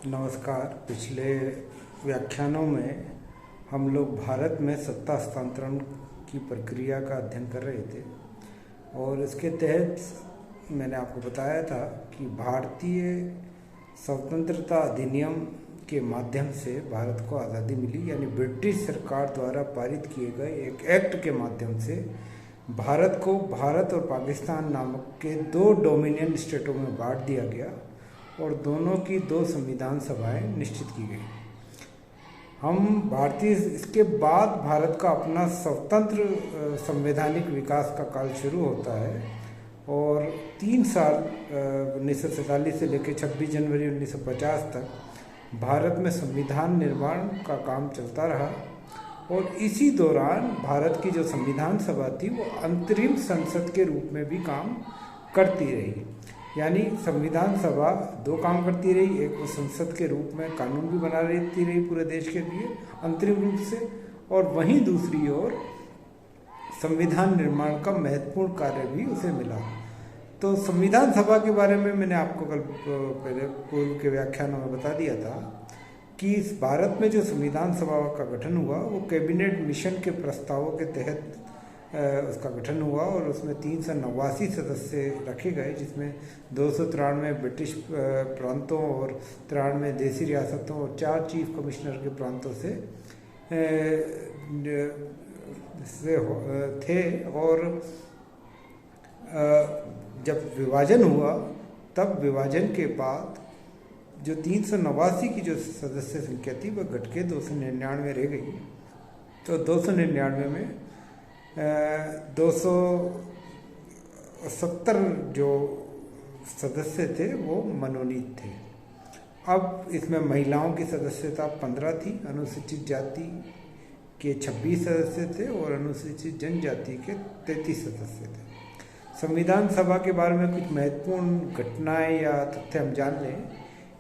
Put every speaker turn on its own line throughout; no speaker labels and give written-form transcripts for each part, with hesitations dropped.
नमस्कार। पिछले व्याख्यानों में हम लोग भारत में सत्ता हस्तांतरण की प्रक्रिया का अध्ययन कर रहे थे और इसके तहत मैंने आपको बताया था कि भारतीय स्वतंत्रता अधिनियम के माध्यम से भारत को आज़ादी मिली, यानी ब्रिटिश सरकार द्वारा पारित किए गए एक एक्ट के माध्यम से भारत को भारत और पाकिस्तान नामक के दो डोमिनियन स्टेटों में बांट दिया गया और दोनों की दो संविधान सभाएं निश्चित की गई। इसके बाद भारत का अपना स्वतंत्र संवैधानिक विकास का काल शुरू होता है और 3 साल 1947 से लेकर 26 जनवरी 1950 तक भारत में संविधान निर्माण का काम चलता रहा और इसी दौरान भारत की जो संविधान सभा थी वो अंतरिम संसद के रूप में भी काम करती रही। यानी संविधान सभा दो काम करती रही, एक वो संसद के रूप में कानून भी बना लेती रही पूरे देश के लिए अंतरिम रूप से, और वहीं दूसरी ओर संविधान निर्माण का महत्वपूर्ण कार्य भी उसे मिला। तो संविधान सभा के बारे में मैंने आपको कल पहले पूर्व के व्याख्यानों में बता दिया था कि इस भारत में जो संविधान सभा का गठन हुआ वो कैबिनेट मिशन के प्रस्तावों के तहत उसका गठन हुआ और उसमें 389 सदस्य रखे गए, जिसमें 293 ब्रिटिश प्रांतों और 93 देसी रियासतों और 4 चीफ कमिश्नर के प्रांतों से थे। और जब विभाजन हुआ तब विभाजन के बाद जो 389 की जो सदस्य संख्या थी वह घट के 299 रह गई। तो 299 में 270 जो सदस्य थे वो मनोनीत थे। अब इसमें महिलाओं की सदस्यता 15 थी, अनुसूचित जाति के 26 सदस्य थे और अनुसूचित जनजाति के 33 सदस्य थे। संविधान सभा के बारे में कुछ महत्वपूर्ण घटनाएं या तथ्य हम जान लें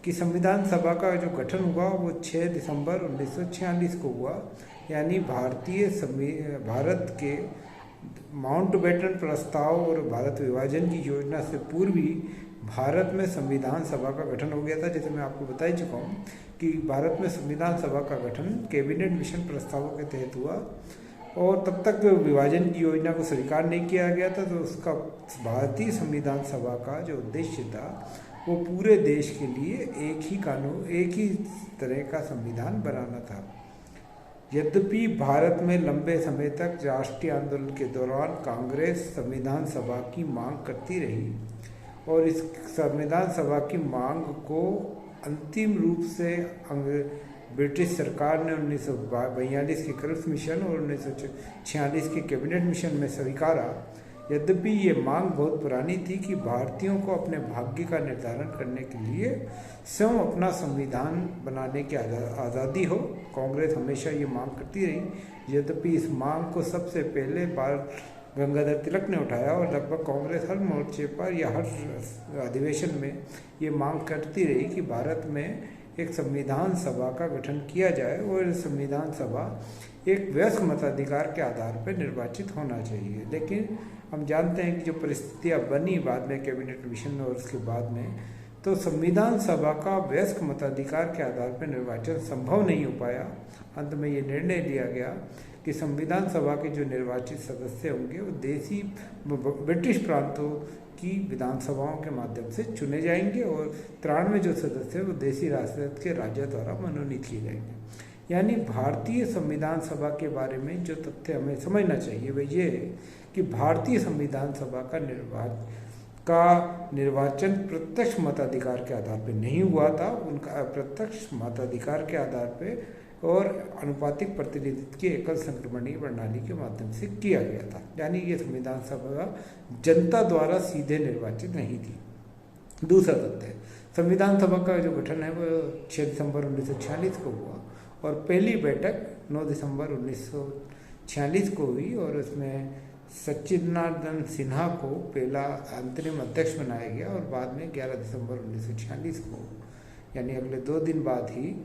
कि संविधान सभा का जो गठन हुआ वो 6 दिसंबर 1946 को हुआ, यानी भारत के माउंटबेटन प्रस्ताव और भारत विभाजन की योजना से पूर्व ही भारत में संविधान सभा का गठन हो गया था। जैसे मैं आपको बता ही चुका हूँ कि भारत में संविधान सभा का गठन कैबिनेट मिशन प्रस्तावों के तहत हुआ और तब तक विभाजन की योजना को स्वीकार नहीं किया गया था। तो उसका भारतीय संविधान सभा का जो उद्देश्य था वो पूरे देश के लिए एक ही कानून, एक ही तरह का संविधान बनाना था। यद्यपि भारत में लंबे समय तक राष्ट्रीय आंदोलन के दौरान कांग्रेस संविधान सभा की मांग करती रही और इस संविधान सभा की मांग को अंतिम रूप से ब्रिटिश सरकार ने 1942 के क्रिप्स मिशन और 1946 के कैबिनेट मिशन में स्वीकारा। यद्यपि ये मांग बहुत पुरानी थी कि भारतीयों को अपने भाग्य का निर्धारण करने के लिए स्वयं अपना संविधान बनाने की आज़ादी हो। कांग्रेस हमेशा ये मांग करती रही। यद्यपि इस मांग को सबसे पहले बाल गंगाधर तिलक ने उठाया और लगभग कांग्रेस हर मोर्चे पर या हर अधिवेशन में ये मांग करती रही कि भारत में एक संविधान सभा का गठन किया जाए और संविधान सभा एक वयस्क मताधिकार के आधार पर निर्वाचित होना चाहिए। लेकिन हम जानते हैं कि जो परिस्थितियां बनी बाद में कैबिनेट मिशन और उसके बाद में, तो संविधान सभा का वयस्क मताधिकार के आधार पर निर्वाचन संभव नहीं हो पाया। अंत में ये निर्णय लिया गया कि संविधान सभा के जो निर्वाचित सदस्य होंगे वो देसी ब्रिटिश प्रांतों की विधानसभाओं के माध्यम से चुने जाएंगे और 93 जो सदस्य वो देसी रियासत के राज्य द्वारा मनोनीत किए जाएंगे। यानी भारतीय संविधान सभा के बारे में जो तथ्य हमें समझना चाहिए वह ये है कि भारतीय संविधान सभा का निर्वाचन प्रत्यक्ष मताधिकार के आधार पर नहीं हुआ था, उनका अप्रत्यक्ष मताधिकार के आधार पर और अनुपातिक प्रतिनिधित्व की एकल संक्रमणीय प्रणाली के माध्यम से किया गया था। यानी ये संविधान सभा जनता द्वारा सीधे निर्वाचित नहीं थी। दूसरा तथ्य, संविधान सभा का जो गठन है वो 6 दिसंबर 1946 को हुआ और पहली बैठक 9 दिसंबर 1946 को हुई और उसमें सच्चिदानंद सिन्हा को पहला अंतरिम अध्यक्ष बनाया गया और बाद में 11 दिसंबर 1946 को, यानी अगले 2 दिन बाद ही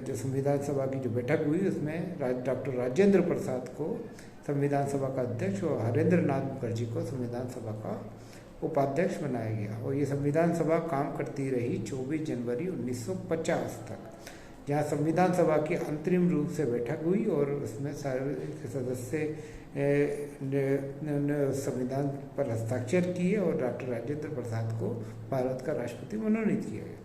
जो संविधान सभा की जो बैठक हुई उसमें डॉक्टर राजेंद्र प्रसाद को संविधान सभा का अध्यक्ष और हरेंद्र नाथ मुखर्जी को संविधान सभा का उपाध्यक्ष बनाया गया और ये संविधान सभा काम करती रही 24 जनवरी 1950 तक, जहाँ संविधान सभा की अंतरिम रूप से बैठक हुई और उसमें सारे सदस्य ने संविधान पर हस्ताक्षर किए और डॉक्टर राजेंद्र प्रसाद को भारत का राष्ट्रपति मनोनीत किया गया।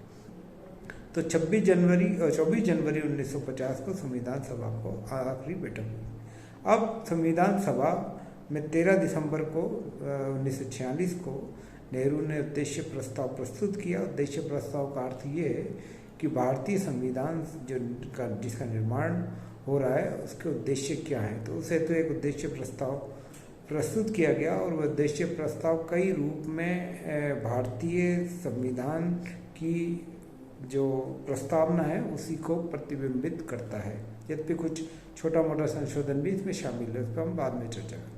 तो 24 जनवरी 1950 को संविधान सभा को आखिरी बैठक हुई। अब संविधान सभा में 13 दिसंबर को 1946 को नेहरू ने उद्देश्य प्रस्ताव प्रस्तुत किया। उद्देश्य प्रस्ताव का अर्थ ये है कि भारतीय संविधान जिसका निर्माण हो रहा है उसके उद्देश्य क्या हैं। तो उसे तो एक उद्देश्य प्रस्ताव प्रस्तुत किया गया और वह उद्देश्य प्रस्ताव कई रूप में भारतीय संविधान की जो प्रस्तावना है उसी को प्रतिबिंबित करता है, यद्यपि कुछ छोटा मोटा संशोधन भी इसमें शामिल है, उस पर हम बाद में चर्चा करेंगे।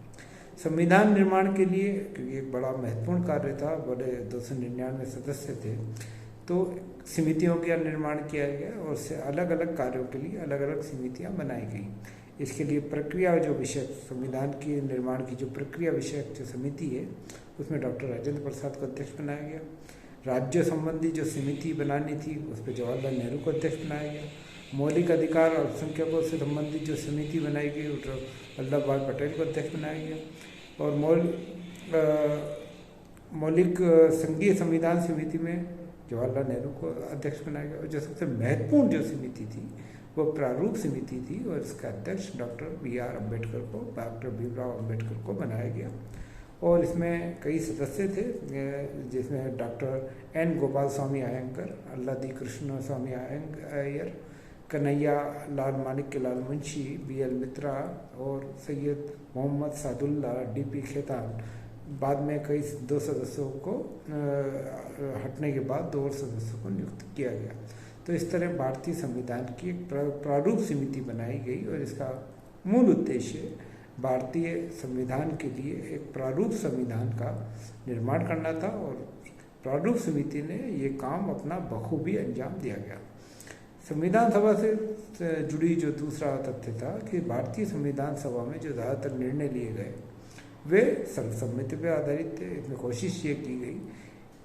संविधान निर्माण के लिए, क्योंकि एक बड़ा महत्वपूर्ण कार्य था, बड़े 299 सदस्य थे, तो समितियों का निर्माण किया गया और से अलग अलग कार्यों के लिए अलग अलग समितियां बनाई गई। इसके लिए प्रक्रिया जो विषय संविधान के निर्माण की जो प्रक्रिया विषयक जो समिति है उसमें डॉक्टर राजेंद्र प्रसाद को अध्यक्ष बनाया गया। राज्य संबंधी जो समिति बनानी थी उस पर जवाहरलाल नेहरू को अध्यक्ष बनाया गया। मौलिक अधिकार और अल्पसंख्यकों से संबंधित जो समिति बनाई गई वल्लभ भाई पटेल को अध्यक्ष बनाया गया और मौलिक संघीय संविधान समिति में जवाहरलाल नेहरू को अध्यक्ष बनाया गया। और जो सबसे महत्वपूर्ण जो समिति थी वो प्रारूप समिति थी और इसका अध्यक्ष डॉक्टर डॉक्टर भीमराव अम्बेडकर को बनाया गया। और इसमें कई सदस्य थे, जिसमें डॉक्टर एन गोपाल स्वामी अयंगर, अल्लादी कृष्ण स्वामी अय्यर, कन्हैया लाल माणिक्यलाल मुंशी, BL मित्रा और सैयद मोहम्मद सादुल्ला, DP खेतान। बाद में कई 2 सदस्यों को हटने के बाद 2 और सदस्यों को नियुक्त किया गया। तो इस तरह भारतीय संविधान की एक प्रारूप समिति बनाई गई और इसका मूल उद्देश्य भारतीय संविधान के लिए एक प्रारूप संविधान का निर्माण करना था और प्रारूप समिति ने ये काम अपना बखूबी अंजाम दिया गया। संविधान सभा से जुड़ी जो दूसरा तथ्य था कि भारतीय संविधान सभा में जो ज़्यादातर निर्णय लिए गए वे सर्वसम्मति पर आधारित थे। इसमें कोशिश ये की गई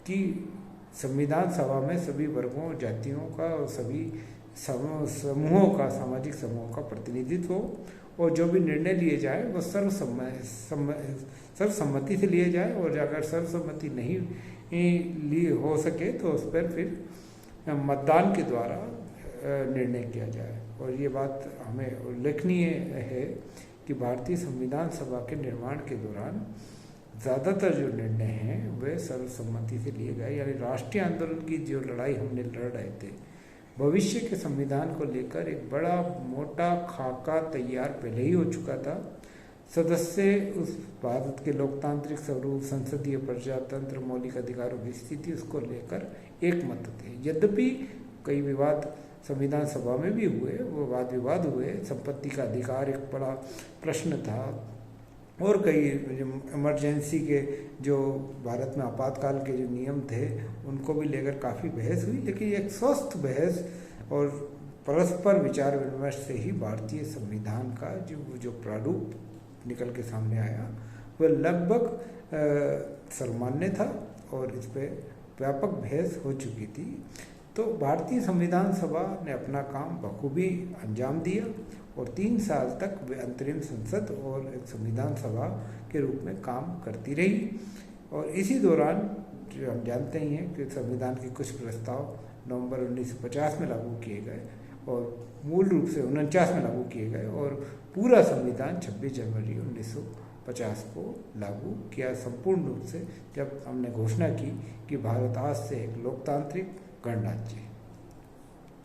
कि संविधान सभा में सभी वर्गों, जातियों का और सभी समूहों का, सामाजिक समूहों का प्रतिनिधित्व हो और जो भी निर्णय लिए जाए वो सर्वसम्मति से लिए जाए और अगर सर्वसम्मति नहीं हो सके तो उस पर फिर मतदान के द्वारा निर्णय किया जाए। और ये बात हमें उल्लेखनीय है कि भारतीय संविधान सभा के निर्माण के दौरान ज़्यादातर जो निर्णय हैं वे सर्वसम्मति से लिए गए, यानी राष्ट्रीय आंदोलन की जो लड़ाई हमने लड़ रहे थे, भविष्य के संविधान को लेकर एक बड़ा मोटा खाका तैयार पहले ही हो चुका था। सदस्य उस भारत के लोकतांत्रिक स्वरूप, संसदीय प्रजातंत्र, मौलिक अधिकारों की स्थिति उसको लेकर एक मत थे। यद्यपि कई विवाद संविधान सभा में भी हुए, वो वाद विवाद हुए, संपत्ति का अधिकार एक बड़ा प्रश्न था और कई इमरजेंसी के जो भारत में आपातकाल के जो नियम थे उनको भी लेकर काफ़ी बहस हुई, लेकिन एक स्वस्थ बहस और परस्पर विचार विमर्श से ही भारतीय संविधान का जो प्रारूप निकल के सामने आया वह लगभग सर्वमान्य था और इस पर व्यापक बहस हो चुकी थी। तो भारतीय संविधान सभा ने अपना काम बखूबी अंजाम दिया और 3 साल तक वे अंतरिम संसद और एक संविधान सभा के रूप में काम करती रही। और इसी दौरान जो हम जानते ही हैं कि संविधान के कुछ प्रस्ताव नवंबर 1950 में लागू किए गए और मूल रूप से 49 में लागू किए गए और पूरा संविधान 26 जनवरी 1950 को लागू किया संपूर्ण रूप से, जब हमने घोषणा की कि भारत आज से एक लोकतांत्रिक गणराज्य है।